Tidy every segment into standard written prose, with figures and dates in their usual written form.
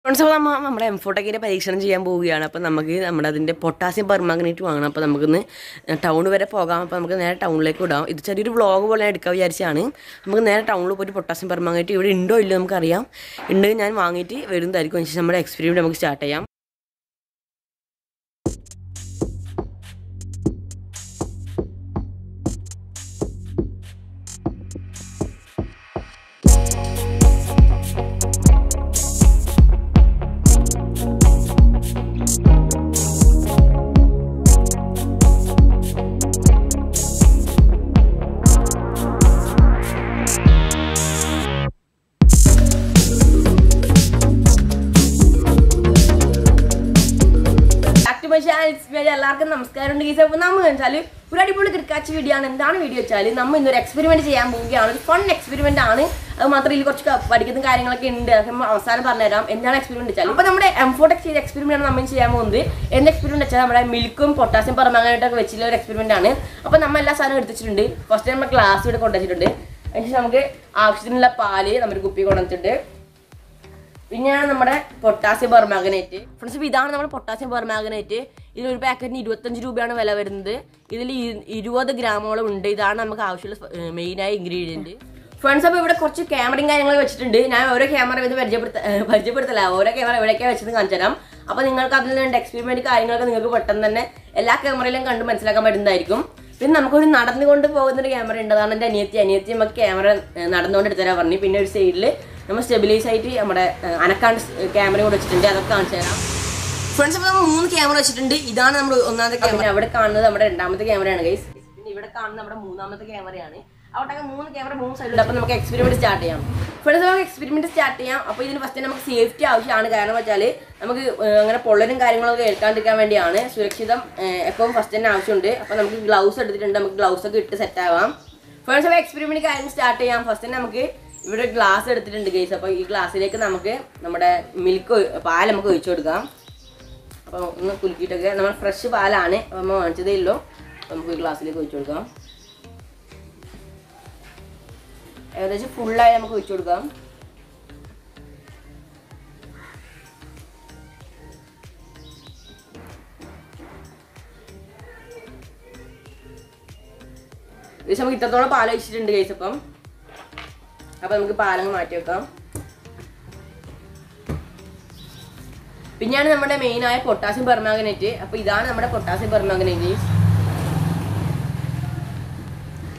Friends, അപ്പോൾ നമ്മുടെ M4 പരീക്ഷണം ചെയ്യാൻ പോവുകയാണ്. അപ്പോൾ നമുക്ക് അതിൻ്റെ പൊട്ടാസ്യം പെർമാംഗനേറ്റ് വാങ്ങണം. അപ്പോൾ നമുക്കിന്ന് ടൗൺ വരെ പോകാം. അപ്പോൾ നമുക്ക് നേരെ ടൗണിലേക്ക് വിടാം. ഇത് ചെറിയൊരു വ്ളോഗ് പോലെ എടുക്കാൻ വിചാരിച്ചാണ്. നമുക്ക് നേരെ ടൗണിൽ പോയിട്ട് പൊട്ടാസ്യം പെർമാംഗനേറ്റ് ഇവിടെ ഉണ്ടോ ഇല്ലയോ നമുക്കറിയാം. ഉണ്ടെങ്കിൽ ഞാൻ വാങ്ങിയിട്ട് വരുന്നതായിരിക്കും. അതിനുശേഷം നമ്മുടെ എക്സ്പെരിമെൻറ്റ് നമുക്ക് സ്റ്റാർട്ട് ചെയ്യാം. എല്ലാവർക്കും നമസ്കാരം. നമ്മൾ വെച്ചാൽ ഒരു അടിപൊളി ക്രിക്കാച്ച് വീഡിയോ ആണ്. എന്താണ് വീഡിയോ വെച്ചാൽ നമ്മൾ ഇന്നൊരു എക്സ്പെരിമെന്റ് ചെയ്യാൻ പോവുകയാണ്. ഒരു ഫൺ എക്സ്പെരിമെന്റ് ആണ്. അത് മാത്രമല്ല ഇതിൽ കുറച്ച് പഠിക്കുന്ന കാര്യങ്ങളൊക്കെ ഉണ്ട്. നമ്മൾ അവസാനം പറഞ്ഞുതരാം എന്താണ് എക്സ്പെരിമെന്റ് വെച്ചാൽ. അപ്പോൾ നമ്മുടെ M4 ചെയ്ത എക്സ്പെരിമെന്റ് ആണ് നമ്മൾ ചെയ്യാൻ പോകുന്നത്. എന്ത് എക്സ്പെരിമെന്റ് വെച്ചാൽ നമ്മുടെ മിൽക്കും പൊട്ടാസ്യം പെർമാംഗനേറ്റൊക്കെ വെച്ചിട്ടുള്ള ഒരു എക്സ്പെരിമെന്റ് ആണ്. അപ്പോൾ നമ്മൾ എല്ലാ സാധനവും എടുത്തിട്ടുണ്ട്. ഫസ്റ്റ് നമ്മൾ ഗ്ലാസ് ഇവിടെ കൊണ്ടുവച്ചിട്ടുണ്ട്. അതിനുശേഷം നമുക്ക് ആവശ്യത്തിനുള്ള പാല് നമ്മുടെ കുപ്പി കൊണ്ടുവന്നിട്ടുണ്ട്. പിന്നെയാണ് നമ്മുടെ പൊട്ടാസ്യം പെർമാംഗനേറ്റ്. ഫ്രണ്ട്സ്, ഇതാണ് നമ്മുടെ പൊട്ടാസ്യം പെർമാംഗനേറ്റ്. ഇതിലൊരു പാക്കറ്റിന് 25 രൂപയാണ് വില വരുന്നത്. ഇതിൽ 20 ഗ്രാമോളം ഉണ്ട്. ഇതാണ് നമുക്ക് ആവശ്യമുള്ള മെയിനായ ഇൻഗ്രീഡിയൻറ്റ്. ഫ്രണ്ട്സ്, അപ്പോൾ ഇവിടെ കുറച്ച് ക്യാമറയും കാര്യങ്ങളൊക്കെ വെച്ചിട്ടുണ്ട്. ഞാൻ ഓരോ ക്യാമറ ഇത് പരിചയപ്പെടുത്തല. ഓരോ ക്യാമറ എവിടെയൊക്കെ വെച്ചത് കാണിച്ചു തരാം. അപ്പോൾ നിങ്ങൾക്ക് അതിൽ നിന്ന് എക്സ്പെരിമെന്റ് കാര്യങ്ങളൊക്കെ നിങ്ങൾക്ക് പെട്ടെന്ന് തന്നെ എല്ലാ ക്യാമറയിലും കണ്ട് മനസ്സിലാക്കാൻ പറ്റുന്നതായിരിക്കും. പിന്നെ നമുക്കൊരു നടന്നുകൊണ്ട് പോകുന്നൊരു ക്യാമറ ഉണ്ട്. അതാണ് എൻ്റെ അനിയത്തി നമുക്ക് ക്യാമറ നടന്നുകൊണ്ട് എടുത്തുതരാൻ പറഞ്ഞു. പിന്നെ ഒരു സൈഡിൽ നമ്മൾ സ്റ്റെബിലൈസ് ആയിട്ട് നമ്മുടെ അനക്കാണ്ട് ക്യാമറ കൂടെ വെച്ചിട്ടുണ്ട്. അതൊക്കെ കാണിച്ചു തരാം. ഫ്രണ്ട്സ്, അപ്പോൾ നമ്മൾ 3 ക്യാമറ വെച്ചിട്ടുണ്ട്. ഇതാണ് നമ്മുടെ ഒന്നാമത്തെ ക്യാമറ. അവിടെ കാണുന്നത് നമ്മുടെ രണ്ടാമത്തെ ക്യാമറയാണ് ഗൈസ്. പിന്നെ ഇവിടെ കാണുന്നത് നമ്മുടെ മൂന്നാമത്തെ ക്യാമറയാണ്. അവിടെ 3 ക്യാമറ 3 സൈഡിൽ. അപ്പോൾ നമുക്ക് എക്സ്പെരിമെന്റ് സ്റ്റാർട്ട് ചെയ്യാം. ഫ്രണ്ട്സ്, നമുക്ക് എക്സ്പെരിമെന്റ് സ്റ്റാർട്ട് ചെയ്യാം. അപ്പോൾ ഇതിന് ഫസ്റ്റ് നമുക്ക് സേഫ്റ്റി ആവശ്യമാണ്. കാരണം വെച്ചാൽ നമുക്ക് അങ്ങനെ പൊള്ളലും കാര്യങ്ങളൊക്കെ ഏൽക്കാണ്ടിരിക്കാൻ വേണ്ടിയാണ്. സുരക്ഷിതം എപ്പോഴും ഫസ്റ്റ് തന്നെ ആവശ്യമുണ്ട്. അപ്പോൾ നമുക്ക് ഗ്ലൗസ് എടുത്തിട്ടുണ്ട്. നമുക്ക് ഗ്ലൗസ് ഒക്കെ ഇട്ട് സെറ്റ് ആവാം. ഫ്രണ്ട്സ്, അപ്പോൾ എക്സ്പെരിമെന്റ് കാര്യം സ്റ്റാർട്ട് ചെയ്യാം. ഫസ്റ്റ് തന്നെ നമുക്ക് ഇവിടെ ഗ്ലാസ് എടുത്തിട്ടുണ്ട് ഗൈസ്. അപ്പോൾ ഈ ഗ്ലാസ്സിലേക്ക് നമുക്ക് നമ്മുടെ പാൽ നമുക്ക് ഒഴിച്ചു കൊടുക്കാം. അപ്പോൾ ഒന്ന് കുലുക്കിയിട്ടൊക്കെ നമ്മൾ ഫ്രഷ് പാലാണ്. അപ്പോൾ നമ്മൾ വാങ്ങിച്ചതേ ഉള്ളൂ. അപ്പോൾ നമുക്ക് ഈ ഗ്ലാസ്സിലേക്ക് ഒഴിച്ചു കൊടുക്കാം. ഏകദേശം ഫുള്ളായി നമുക്ക് ഒഴിച്ചു കൊടുക്കാം. ഏകദേശം നമുക്ക് ഇത്രത്തോളം പാൽ ഒഴിച്ചിട്ടുണ്ട് ഗൈസ്. അപ്പോൾ നമുക്ക് പാലങ്ങ് മാറ്റി വെക്കാം. പിന്നെയാണ് നമ്മുടെ മെയിനായ പൊട്ടാസ്യം പെർമാംഗനേറ്റ്. അപ്പോൾ ഇതാണ് നമ്മുടെ പൊട്ടാസ്യം പെർമാംഗനേറ്റ്.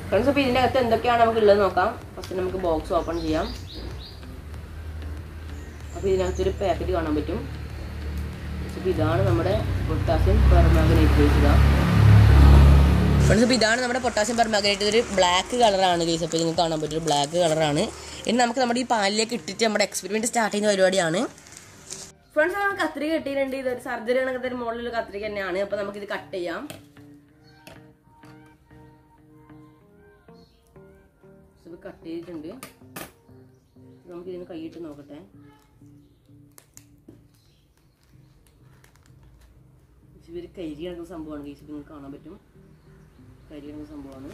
ഫ്രണ്ട്സ്, അപ്പോൾ ഇതിൻ്റെ അകത്ത് എന്തൊക്കെയാണ് നമുക്ക് ഉള്ളത് നോക്കാം. ഫസ്റ്റ് നമുക്ക് ബോക്സ് ഓപ്പൺ ചെയ്യാം. അപ്പോൾ ഇതിനകത്തൊരു പാക്കറ്റ് കാണാൻ പറ്റും. അപ്പോൾ ഇതാണ് നമ്മുടെ പൊട്ടാസ്യം പെർമാംഗനേറ്റ്. ഫ്രണ്ട്സ്, ഇപ്പോൾ ഇതാണ് നമ്മുടെ പൊട്ടാസ്യം പെർമാംഗനേറ്റ്. ഇതൊരു ബ്ലാക്ക് കളറാണ് ഗൈസ്. അപ്പോൾ നിങ്ങൾക്ക് കാണാൻ പറ്റും, ഒരു ബ്ലാക്ക് കളറാണ്. ഇനി നമുക്ക് നമ്മുടെ ഈ പാലിലേക്ക് ഇട്ടിട്ട് നമ്മുടെ എക്സ്പെരിമെൻറ്റ് സ്റ്റാർട്ട് ചെയ്യുന്ന പരിപാടിയാണ്. ഫ്രണ്ട്സ്, നമുക്ക് കത്രിക കിട്ടിയിട്ടുണ്ട്. ഇതൊരു സർജറി കണക്കത്തെ ഒരു മോഡലുള്ള കത്രിക തന്നെയാണ്. അപ്പോൾ നമുക്കിത് കട്ട് ചെയ്യാം. കട്ട് ചെയ്തിട്ടുണ്ട്. നമുക്കിതിന് കൈയിട്ട് നോക്കട്ടെ. ഇവർ കരി കണക്കുന്ന സംഭവമാണ് ഗൈസ്. നിങ്ങൾക്ക് കാണാൻ പറ്റും, കരി കണക്കുന്ന സംഭവമാണ്.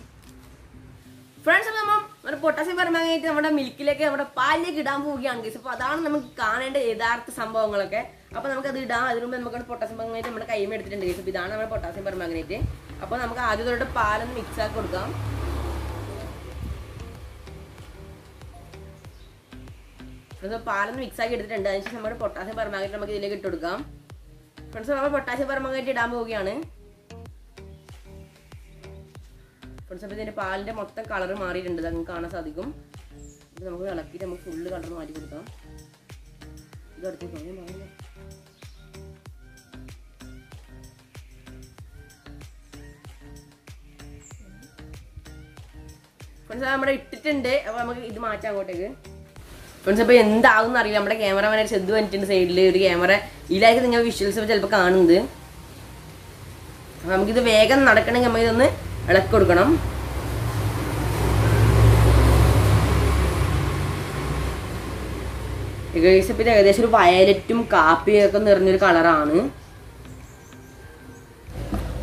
ഫ്രണ്ട്സ്, നമ്മൾ പൊട്ടാസ്യം പെർമാംഗനേറ്റ് നമ്മുടെ മിൽക്കിലേക്ക് നമ്മുടെ പാലിലേക്ക് ഇടാൻ പോവുകയാണ് ഗൈസ്. അപ്പോൾ അതാണ് നമുക്ക് കാണേണ്ട യഥാർത്ഥ സംഭവങ്ങളൊക്കെ. അപ്പോൾ നമുക്കത് ഇടാം. അതിന് മുമ്പ് നമുക്ക് പൊട്ടാസ്യം പെർമാംഗനേറ്റ് നമ്മുടെ കൈമ എടുത്തിട്ടുണ്ട് ഗൈസ്. അപ്പോൾ ഇതാണ് നമ്മുടെ പൊട്ടാസ്യം പെർമാംഗനേറ്റ്. അപ്പോൾ നമുക്ക് ആദ്യം തൊട്ട് പാലൊന്ന് മിക്സ് ആക്കി കൊടുക്കാം. പാലൊന്ന് മിക്സ് ആക്കി എടുത്തിട്ടുണ്ട്. അതിനുശേഷം നമ്മുടെ പൊട്ടാസ്യം പെർമാംഗനേറ്റ് നമുക്ക് ഇതിലേക്ക് ഇട്ട് കൊടുക്കാം. ഫ്രണ്ട്സ്, നമ്മൾ പൊട്ടാസ്യം പെർമാംഗനേറ്റ് ഇടാൻ പോവുകയാണ്. ഫ്രണ്ട്സ്, അപ്പോൾ ഇതിൻ്റെ പാലിൻ്റെ മൊത്തം കളർ മാറിയിട്ടുണ്ട്. നമുക്ക് കാണാൻ സാധിക്കും. ഇത് നമുക്ക് ഇളക്കിയിട്ട് നമുക്ക് ഫുള്ള് കളർ മാറ്റി കൊടുക്കാം. ഇതടുത്ത് ഫ്രണ്ട്സ്, നമ്മുടെ ഇട്ടിട്ടുണ്ട്. അപ്പോൾ നമുക്ക് ഇത് മാറ്റാം അങ്ങോട്ടേക്ക്. ഫ്രണ്ട്സ്, അപ്പോൾ എന്താകുമെന്ന് അറിയില്ല. നമ്മുടെ ക്യാമറമാനെ ചെന്ന് വന്നിട്ടുണ്ട് സൈഡിൽ ഒരു ക്യാമറ. ഇതിലായിരിക്കും നിങ്ങൾ വിഷ്വൽസ് ചിലപ്പോൾ കാണുന്നത്. അപ്പോൾ നമുക്കിത് വേഗം നടക്കണമെങ്കിൽ നമുക്കിതൊന്ന് ഇളക്കി കൊടുക്കണം. ഏകദേശം ഇത് ഏകദേശം ഒരു വയലറ്റും കാപ്പിയൊക്കെ നിറഞ്ഞൊരു കളറാണ്.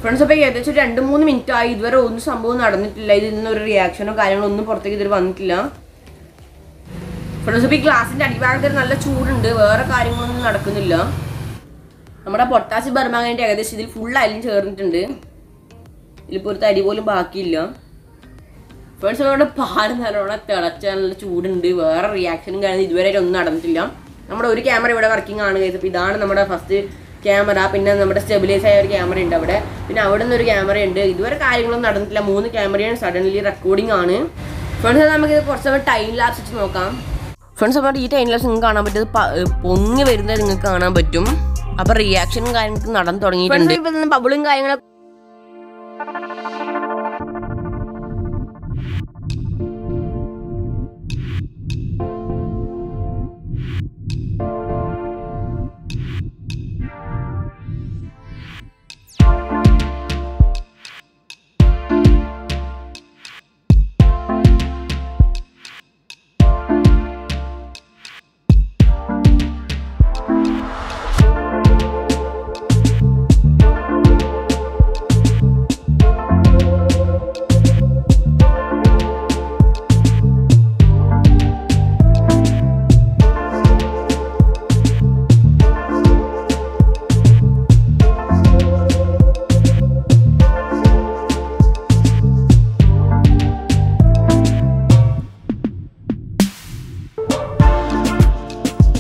ഫ്രണ്ട്സ്, അപ്പോൾ ഏകദേശം 2-3 മിനിറ്റ് ആയി. ഇതുവരെ ഒന്നും സംഭവം നടന്നിട്ടില്ല. ഇതിൽ നിന്നൊരു റിയാക്ഷനോ കാര്യങ്ങളോ ഒന്നും പുറത്തേക്ക് ഇതുവരെ വന്നിട്ടില്ല. ഫ്രണ്ട്സ് ഇപ്പോൾ ഈ ഗ്ലാസിൻ്റെ അടിഭാഗത്തിൽ നല്ല ചൂടുണ്ട്, വേറെ കാര്യങ്ങളൊന്നും നടക്കുന്നില്ല. നമ്മുടെ പൊട്ടാസ്യം പെർമാംഗനേറ്റ് ഏകദേശം ഇതിൽ ഫുൾ അലിഞ്ഞ് ചേർന്നിട്ടുണ്ട്. ഇതിലിപ്പോൾ ഒരു തരി പോലും ബാക്കിയില്ല. ഫ്രണ്ട്സ് നമ്മുടെ പാല് നല്ലോണം തിളച്ച നല്ല ചൂടുണ്ട്, വേറെ റിയാക്ഷനും കാരണം ഇതുവരെ ഒന്നും നടന്നിട്ടില്ല. നമ്മുടെ ഒരു ക്യാമറ ഇവിടെ വർക്കിംഗ് ആണ് ഗൈസ്. അപ്പോൾ ഇതാണ് നമ്മുടെ ഫസ്റ്റ് ക്യാമറ. പിന്നെ നമ്മുടെ സ്റ്റെബിലൈസ് ആയ ഒരു ക്യാമറ ഉണ്ട് അവിടെ. പിന്നെ അവിടെ നിന്നൊരു ക്യാമറ ഉണ്ട്. ഇതുവരെ കാര്യങ്ങളൊന്നും നടന്നിട്ടില്ല. 3 ക്യാമറയാണ്. സഡൻലി റെക്കോർഡിംഗ് ആണ്. ഫ്രണ്ട്സ് നമുക്കിത് കുറച്ച് ടൈം ലാപ്സ് വെച്ച് നോക്കാം. ഫ്രണ്ട്സ് അപ്പോൾ ഈ ടൈം ലാപ്സ് നിങ്ങൾക്ക് കാണാൻ പറ്റുന്നത് പൊങ്ങി വരുന്നത് നിങ്ങൾക്ക് കാണാൻ പറ്റും. അപ്പോൾ റിയാക്ഷനും കാര്യങ്ങളൊക്കെ നടന്നു തുടങ്ങിയിട്ടുണ്ട്. ഇപ്പോൾ ബബിളും കാര്യങ്ങളൊക്കെ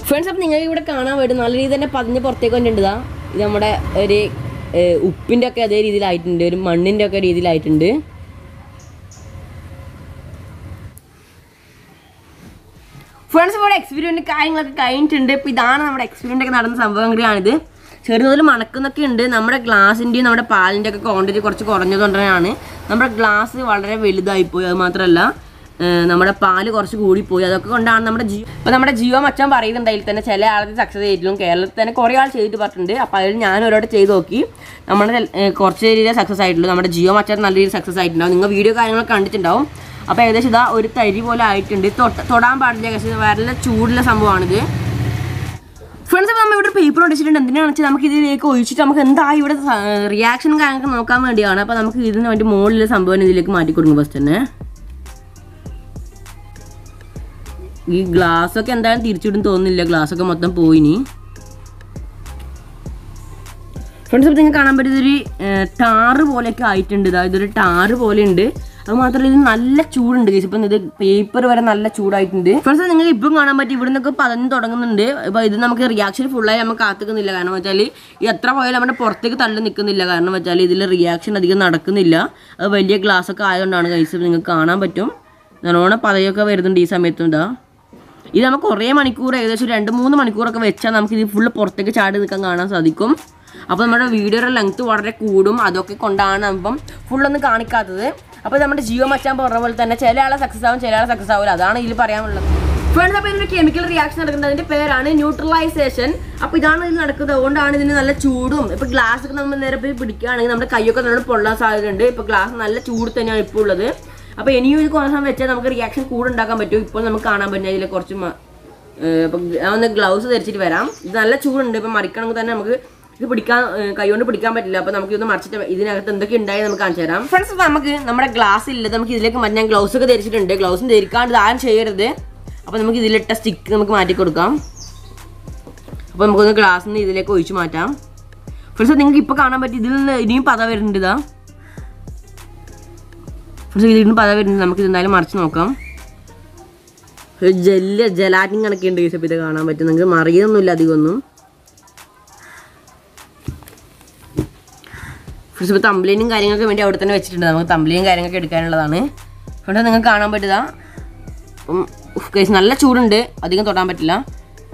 ഫ്രണ്ട്സ്. അപ്പം നിങ്ങൾക്ക് ഇവിടെ കാണാൻ പറ്റും നല്ല രീതിയിൽ തന്നെ പതിഞ്ഞ് പുറത്തേക്ക് വന്നിട്ടുണ്ടാ. ഇത് നമ്മുടെ ഒരു ഉപ്പിൻ്റെ ഒക്കെ അതേ രീതിയിലായിട്ടുണ്ട്, ഒരു മണ്ണിൻ്റെ ഒക്കെ രീതിയിലായിട്ടുണ്ട്. ഫ്രണ്ട്സ് ഇവിടെ എക്സ്പീരിയൻറ്റ് കാര്യങ്ങളൊക്കെ കഴിഞ്ഞിട്ടുണ്ട്. ഇപ്പോൾ ഇതാണ് നമ്മുടെ എക്സ്പീരിയൻ്റ് ഒക്കെ നടന്ന സംഭവങ്ങളാണിത്. ചെറുതോതിൽ മണക്കുന്നൊക്കെ ഉണ്ട്. നമ്മുടെ ഗ്ലാസിൻ്റെയും നമ്മുടെ പാലിൻ്റെ ഒക്കെ ക്വാണ്ടിറ്റി കുറച്ച് കുറഞ്ഞതുകൊണ്ടാണ് നമ്മുടെ ഗ്ലാസ് വളരെ വലുതായിപ്പോയി. അത് മാത്രമല്ല നമ്മുടെ പാല് കുറച്ച് കൂടിപ്പോയി. അതൊക്കെ കൊണ്ടാണ് നമ്മുടെ ജിയോ മച്ചാൻ പറയുന്നുണ്ട് അതിൽ തന്നെ ചില ആളത് സക്സസ് ചെയ്തിട്ടും കേരളത്തിൽ തന്നെ കുറേ ആൾ ചെയ്തിട്ട് പറഞ്ഞിട്ടുണ്ട്. അപ്പോൾ അതിൽ ഞാൻ ഒരാളോട് ചെയ്ത് നോക്കി. നമ്മുടെ കുറച്ച് രീതിയിൽ സക്സസ് ആയിട്ടുള്ളൂ. നമ്മുടെ ജിയോ മച്ചാൻ നല്ല രീതിയിൽ സക്സസ് ആയിട്ടുണ്ടാവും. നിങ്ങൾ വീഡിയോ കാര്യങ്ങളൊക്കെ കണ്ടിട്ടുണ്ടാവും. അപ്പോൾ ഏകദേശം ഇതാ ഒരു തരി പോലെ ആയിട്ടുണ്ട്. തൊടാൻ പാടില്ല, പക്ഷേ വളരെ ചൂടുള്ള സംഭവമാണിത്. ഫ്രണ്ട്സ് അപ്പോൾ നമ്മൾ ഇവിടെ പേപ്പർ ഒടിച്ചിട്ടുണ്ട്. എന്തിനാണെന്ന് വെച്ചാൽ നമുക്ക് ഇതിലേക്ക് ഒഴിച്ചിട്ട് നമുക്ക് എന്തായി ഇവിടെ റിയാക്ഷനും കാര്യങ്ങളൊക്കെ നോക്കാൻ വേണ്ടിയാണ്. അപ്പോൾ നമുക്ക് ഇതിന് വേണ്ടി മുകളിലെ സംഭവം ഇതിലേക്ക് മാറ്റി കൊടുക്കും. ഫസ്റ്റ് തന്നെ ഈ ഗ്ലാസ്സൊക്കെ എന്തായാലും തിരിച്ചിടും തോന്നുന്നില്ല. ഗ്ലാസ്സൊക്കെ മൊത്തം പോയിനി. ഫ്രണ്ട്സ് അപ്പോൾ നിങ്ങൾക്ക് കാണാൻ പറ്റിയതൊരു ടാറ് പോലെയൊക്കെ ആയിട്ടുണ്ട്. ഇതൊരു ടാറ് പോലെ ഉണ്ട്. അത് മാത്രമല്ല ഇത് നല്ല ചൂടുണ്ട് ഗൈസ്. ഇപ്പം ഇത് പേപ്പർ വരെ നല്ല ചൂടായിട്ടുണ്ട്. ഫ്രണ്ട്സ് നിങ്ങൾക്ക് ഇപ്പം കാണാൻ പറ്റും ഇവിടെ നിന്നൊക്കെ പതഞ്ഞ് തുടങ്ങുന്നുണ്ട്. അപ്പോൾ ഇത് നമുക്ക് റിയാക്ഷൻ ഫുള്ളായി നമുക്ക് കാത്തിക്കുന്നില്ല. കാരണം വെച്ചാൽ ഈ എത്ര പോയാലും നമ്മുടെ പുറത്തേക്ക് തള്ളി നിൽക്കുന്നില്ല. കാരണം വെച്ചാൽ ഇതിൽ റിയാക്ഷൻ അധികം നടക്കുന്നില്ല. അത് വലിയ ഗ്ലാസ്സൊക്കെ ആയതുകൊണ്ടാണ് ഗൈസ്. നിങ്ങൾക്ക് കാണാൻ പറ്റും നല്ലോണം പതയൊക്കെ വരുന്നുണ്ട് ഈ സമയത്തും. ഇത് നമുക്ക് കുറേ മണിക്കൂർ ഏകദേശം 2-3 മണിക്കൂറൊക്കെ വെച്ചാൽ നമുക്ക് ഇത് ഫുള്ള് പുറത്തേക്ക് ചാടി നിൽക്കാൻ കാണാൻ സാധിക്കും. അപ്പോൾ നമ്മുടെ വീഡിയോയുടെ ലെങ്ത്ത് വളരെ കൂടും. അതൊക്കെ കൊണ്ടാണ് അപ്പം ഫുള്ളൊന്നും കാണിക്കാത്തത്. അപ്പോൾ നമ്മുടെ ജിയോ മച്ചാൻ പറഞ്ഞ പോലെ തന്നെ ചില ആളെ സക്സസ് ആവും, ചില ആളെ സക്സസ് ആവില്ല. അതാണ് ഇതിൽ പറയാനുള്ളത്. ഫ്രണ്ട്സ് അപ്പോൾ ഇതിൻ്റെ കെമിക്കൽ റിയാക്ഷൻ നടക്കുന്നത് അതിൻ്റെ പേരാണ് ന്യൂട്രലൈസേഷൻ. അപ്പോൾ ഇതാണ് ഇതിൽ നടക്കുന്നത്. അതുകൊണ്ടാണ് ഇതിന് നല്ല ചൂടും. ഇപ്പോൾ ഗ്ലാസ് ഒക്കെ നമ്മൾ നേരെ പോയി പിടിക്കുകയാണെങ്കിൽ നമ്മുടെ കൈയൊക്കെ നല്ല പൊള്ളാൻ സാധ്യതയുണ്ട്. ഇപ്പോൾ ഗ്ലാസ് നല്ല ചൂട് തന്നെയാണ് ഇപ്പോൾ ഉള്ളത്. അപ്പോൾ ഇനിയും ഇത് കുറച്ച് സമയം വെച്ചാൽ നമുക്ക് റിയാക്ഷൻ കൂടുണ്ടാക്കാൻ പറ്റും. ഇപ്പോൾ നമുക്ക് കാണാൻ പറ്റുന്ന ഇതിൽ കുറച്ച് ഇപ്പം ഒന്ന് ഗ്ലൗസ് ധരിച്ചിട്ട് വരാം. ഇത് നല്ല ചൂടുണ്ട്. ഇപ്പം മറിക്കണമെങ്കിൽ തന്നെ നമുക്ക് ഇത് പിടിക്കാൻ കൈകൊണ്ട് പിടിക്കാൻ പറ്റില്ല. അപ്പോൾ നമുക്ക് ഇതൊന്ന് മറിച്ചിട്ട് ഇതിനകത്ത് എന്തൊക്കെ ഉണ്ടായി നമുക്ക് കാണിച്ചു തരാം. ഫ്രണ്ട്സ് നമുക്ക് നമ്മുടെ ഗ്ലാസ് ഇല്ലത് നമുക്ക് ഇതിലേക്ക് മാറ്റി. ഞാൻ ഗ്ലൗസ് ഒക്കെ ധരിച്ചിട്ടുണ്ട്. ഗ്ലൗസും ധരിക്കാണ്ട് ആരും ചെയ്യരുത്. അപ്പോൾ നമുക്ക് ഇതിലിട്ട സ്റ്റിക്ക് നമുക്ക് മാറ്റി കൊടുക്കാം. അപ്പോൾ നമുക്കൊന്ന് ഗ്ലാസ്സിൽ നിന്ന് ഇതിലേക്ക് ഒഴിച്ച് മാറ്റാം. ഫ്രണ്ട്സ് നിങ്ങൾക്ക് ഇപ്പോൾ കാണാൻ പറ്റും ഇതിൽ നിന്ന് ഇനിയും പത വരുന്നുണ്ട്. ഇതാ ഫ്രണ്ട്സ് ഇതിൽ നിന്ന് പത വരുന്നുണ്ട്. നമുക്ക് ഇതെന്തായാലും മറിച്ച് നോക്കാം. ജലാറ്റിൻ കണക്കുണ്ട് ഗൈസ്. അപ്പോൾ ഇത് കാണാൻ പറ്റും. നിങ്ങൾക്ക് മറിയൊന്നുമില്ല അധികമൊന്നും. ഫ്രണ്ട്സ് ഇപ്പോൾ തമ്പ്ലൈനും കാര്യങ്ങളൊക്കെ വേണ്ടി അവിടെ തന്നെ വെച്ചിട്ടുണ്ട്. നമുക്ക് തമ്പ്ലൈനും കാര്യങ്ങളൊക്കെ എടുക്കാനുള്ളതാണ്. അതുകൊണ്ട് നിങ്ങൾക്ക് കാണാൻ പറ്റുക ഗൈസ് നല്ല ചൂടുണ്ട്. അധികം തൊടാൻ പറ്റില്ല.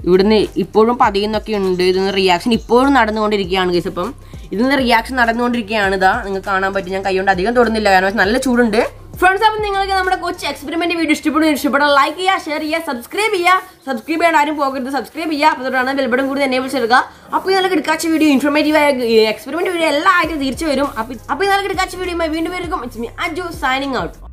ഇവിടുന്ന് ഇപ്പോഴും പതിയുന്നൊക്കെ ഉണ്ട്. ഇതിന് റിയാക്ഷൻ ഇപ്പോഴും നടന്നുകൊണ്ടിരിക്കുകയാണ് ഗൈസ്. അപ്പം ഇതിന് റിയാക്ഷൻ നടന്നുകൊണ്ടിരിക്കുകയാണ്. ഇതാ നിങ്ങൾക്ക് കാണാൻ പറ്റും. ഞാൻ കൈ കൊണ്ട് അധികം തൊടുന്നില്ല കാരണം നല്ല ചൂടുണ്ട്. ഫ്രണ്ട്സ് അപ്പം നിങ്ങൾക്ക് നമ്മുടെ കൊച്ചു എക്സ്പെരിമെന്റ് വീഡിയോ ഇഷ്ടപ്പെടാൻ ലൈക്ക് ചെയ്യുക, ഷെയർ ചെയ്യുക, സബ്സ്ക്രൈബ് ചെയ്യാൻ ആരും പോകരുത്. സബ്സ്ക്രൈബ് ചെയ്യുക. അപ്പോൾ തൊട്ടാണ് ബെൽബട്ടൺ കൂടി എനേബിൾ ചെയ്യുക. അപ്പോൾ നല്ല കിടക്കാച്ച വീഡിയോ ഇൻഫോർമേറ്റീവ് ആയ എക്സ്പെരിമെന്റ് വീഡിയോ എല്ലാ ആയിട്ടും തിരിച്ചു വരും. അപ്പോൾ നല്ല കിടക്കാച്ച വീഡിയോ വീണ്ടും വരും. It's me Aju signing out.